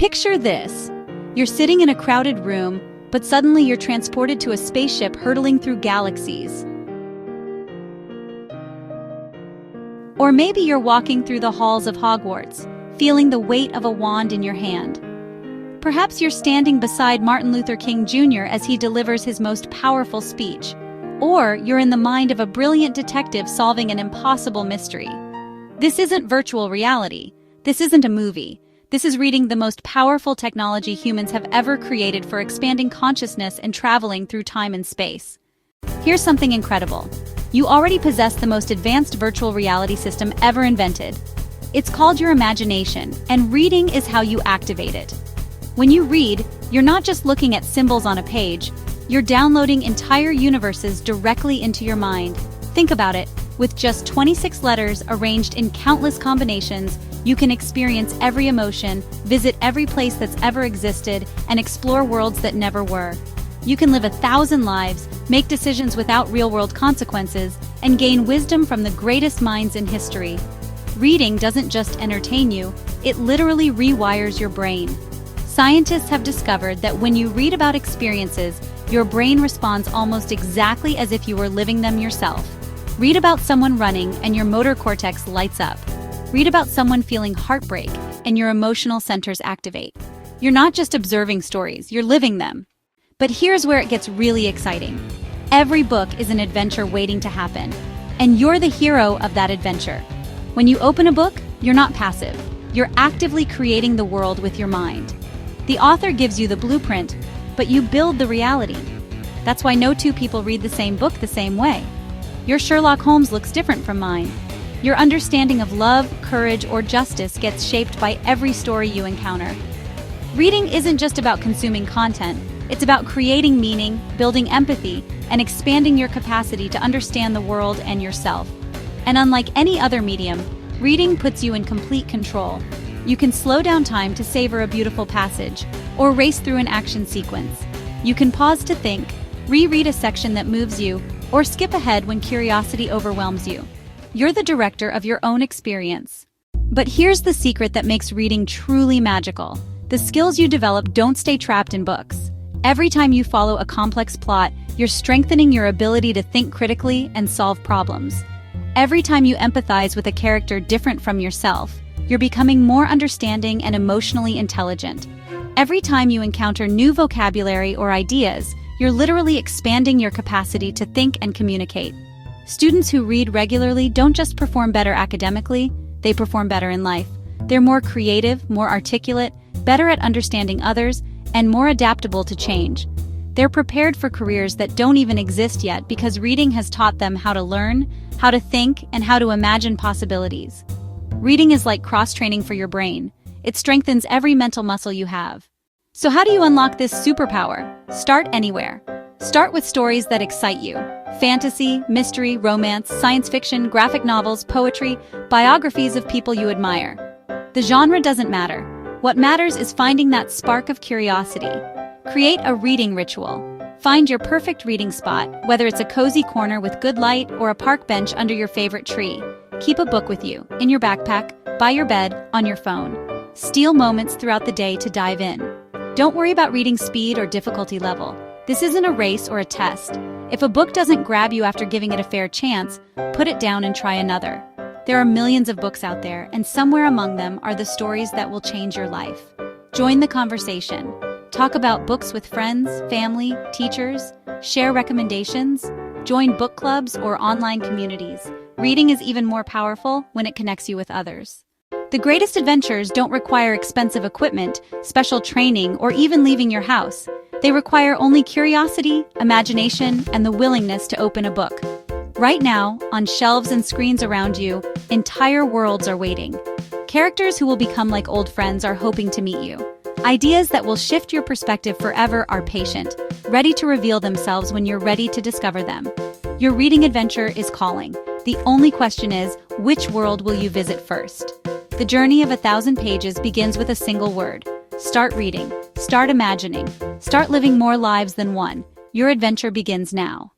Picture this. You're sitting in a crowded room, but suddenly you're transported to a spaceship hurtling through galaxies. Or maybe you're walking through the halls of Hogwarts, feeling the weight of a wand in your hand. Perhaps you're standing beside Martin Luther King Jr. as he delivers his most powerful speech. Or you're in the mind of a brilliant detective solving an impossible mystery. This isn't virtual reality. This isn't a movie. This is reading the most powerful technology humans have ever created for expanding consciousness and traveling through time and space. Here's something incredible. You already possess the most advanced virtual reality system ever invented. It's called your imagination, and reading is how you activate it. When you read, you're not just looking at symbols on a page, you're downloading entire universes directly into your mind. Think about it. With just 26 letters arranged in countless combinations, you can experience every emotion, visit every place that's ever existed, and explore worlds that never were. You can live 1,000 lives, make decisions without real-world consequences, and gain wisdom from the greatest minds in history. Reading doesn't just entertain you, it literally rewires your brain. Scientists have discovered that when you read about experiences, your brain responds almost exactly as if you were living them yourself. Read about someone running and your motor cortex lights up. Read about someone feeling heartbreak and your emotional centers activate. You're not just observing stories, you're living them. But here's where it gets really exciting. Every book is an adventure waiting to happen, and you're the hero of that adventure. When you open a book, you're not passive. You're actively creating the world with your mind. The author gives you the blueprint, but you build the reality. That's why no two people read the same book the same way. Your Sherlock Holmes looks different from mine. Your understanding of love, courage, or justice gets shaped by every story you encounter. Reading isn't just about consuming content, it's about creating meaning, building empathy, and expanding your capacity to understand the world and yourself. And unlike any other medium, reading puts you in complete control. You can slow down time to savor a beautiful passage, or race through an action sequence. You can pause to think, reread a section that moves you, or skip ahead when curiosity overwhelms you. You're the director of your own experience. But here's the secret that makes reading truly magical. The skills you develop don't stay trapped in books. Every time you follow a complex plot, you're strengthening your ability to think critically and solve problems. Every time you empathize with a character different from yourself, you're becoming more understanding and emotionally intelligent. Every time you encounter new vocabulary or ideas, you're literally expanding your capacity to think and communicate. Students who read regularly don't just perform better academically, they perform better in life. They're more creative, more articulate, better at understanding others, and more adaptable to change. They're prepared for careers that don't even exist yet because reading has taught them how to learn, how to think, and how to imagine possibilities. Reading is like cross-training for your brain. It strengthens every mental muscle you have. So how do you unlock this superpower? Start anywhere. Start with stories that excite you. Fantasy, mystery, romance, science fiction, graphic novels, poetry, biographies of people you admire. The genre doesn't matter. What matters is finding that spark of curiosity. Create a reading ritual. Find your perfect reading spot, whether it's a cozy corner with good light or a park bench under your favorite tree. Keep a book with you, in your backpack, by your bed, on your phone. Steal moments throughout the day to dive in. Don't worry about reading speed or difficulty level. This isn't a race or a test. If a book doesn't grab you after giving it a fair chance, put it down and try another. There are millions of books out there, and somewhere among them are the stories that will change your life. Join the conversation. Talk about books with friends, family, teachers. Share recommendations. Join book clubs or online communities. Reading is even more powerful when it connects you with others. The greatest adventures don't require expensive equipment, special training, or even leaving your house. They require only curiosity, imagination, and the willingness to open a book. Right now, on shelves and screens around you, entire worlds are waiting. Characters who will become like old friends are hoping to meet you. Ideas that will shift your perspective forever are patient, ready to reveal themselves when you're ready to discover them. Your reading adventure is calling. The only question is, which world will you visit first? The journey of 1,000 pages begins with a single word. Start reading. Start imagining. Start living more lives than one. Your adventure begins now.